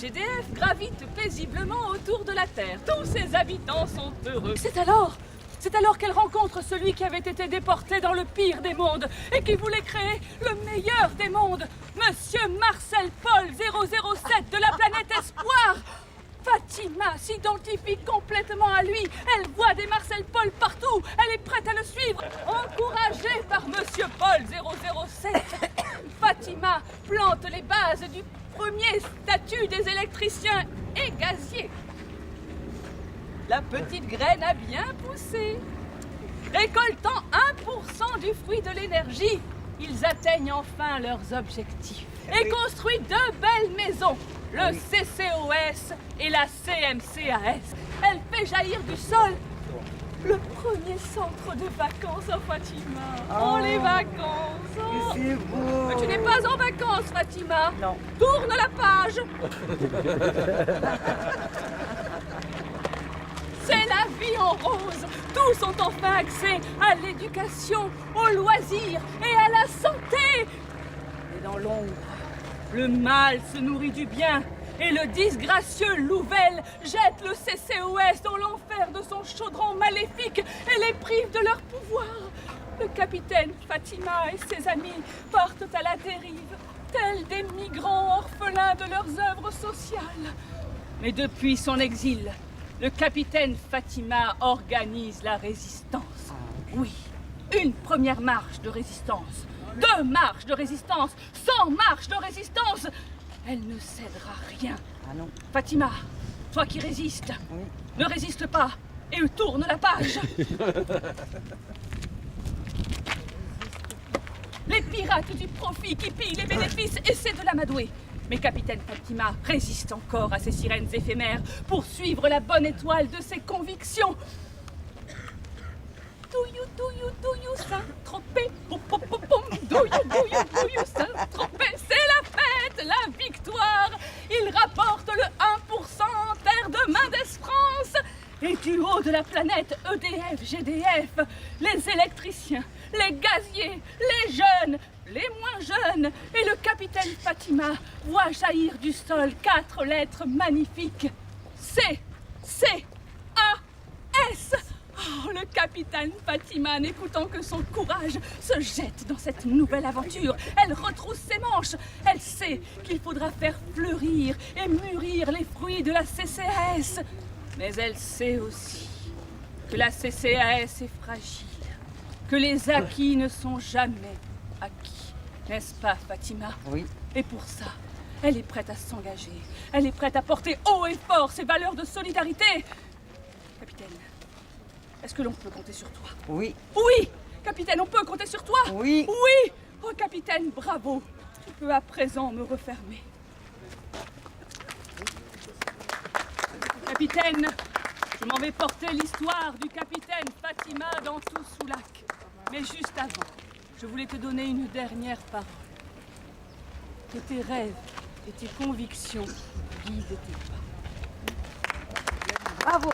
GDF gravite paisiblement autour de la Terre. Tous ses habitants sont heureux. C'est alors qu'elle rencontre celui qui avait été déporté dans le pire des mondes et qui voulait créer le meilleur des mondes, Monsieur Marcel Paul 007 de la planète Espoir. Fatima s'identifie complètement à lui. Elle voit des Marcel Paul partout. Elle est prête à le suivre. Encouragée par Monsieur Paul 007, Fatima plante les bases du premier statut des électriciens et gaziers. La petite graine a bien poussé. Récoltant 1% du fruit de l'énergie, ils atteignent enfin leurs objectifs et construisent deux belles maisons, le CCOS et la CMCAS. Elle fait jaillir du sol le premier centre de vacances en Fatima. Oh, les vacances! Oh. C'est beau! Mais tu n'es pas en vacances, Fatima. Non. Tourne la page. C'est la vie en rose. Tous ont enfin accès à l'éducation, aux loisirs et à la santé. Mais dans l'ombre, le mal se nourrit du bien et le disgracieux Louvel jette le CCOS dans l'enfer de son chaudron maléfique et les prive de leur pouvoir. Le capitaine Fatima et ses amis partent à la dérive, tels des migrants orphelins de leurs œuvres sociales. Mais depuis son exil, le capitaine Fatima organise la résistance. Oui, une première marche de résistance, 2 marches de résistance, 100 marches de résistance. Elle ne cédera rien. Ah non. Fatima, toi qui résistes, Oui. ne résiste pas et tourne la page. Les pirates du profit qui pillent les bénéfices essaient de l'amadouer. Mais capitaine Fatima résiste encore à ces sirènes éphémères pour suivre la bonne étoile de ses convictions. Do you, Saint-Tropez, pom pom pom pom, do you, Saint-Tropez, c'est la fête, la victoire. Il rapporte le 1% en terre de Mendes France. Et du haut de la planète EDF, GDF, les électriciens, les gaziers, les jeunes, les moins jeunes et le capitaine Fatima voient jaillir du sol 4 lettres magnifiques. C-C-A-S. Oh, le capitaine Fatima, n'écoutant que son courage, se jette dans cette nouvelle aventure. Elle retrousse ses manches. Elle sait qu'il faudra faire fleurir et mûrir les fruits de la CCAS. Mais elle sait aussi que la CCAS est fragile, que les acquis ne sont jamais acquis. N'est-ce pas, Fatima? Oui. Et pour ça, elle est prête à s'engager. Elle est prête à porter haut et fort ses valeurs de solidarité. Capitaine, est-ce que l'on peut compter sur toi? Oui. Oui! Capitaine, on peut compter sur toi? Oui. Oui! Oh, capitaine, bravo! Tu peux à présent me refermer. Capitaine, je m'en vais porter l'histoire du capitaine Fatima dans Toussoulac. Mais juste avant, je voulais te donner une dernière parole. Que tes rêves et tes convictions guident tes pas. Bravo!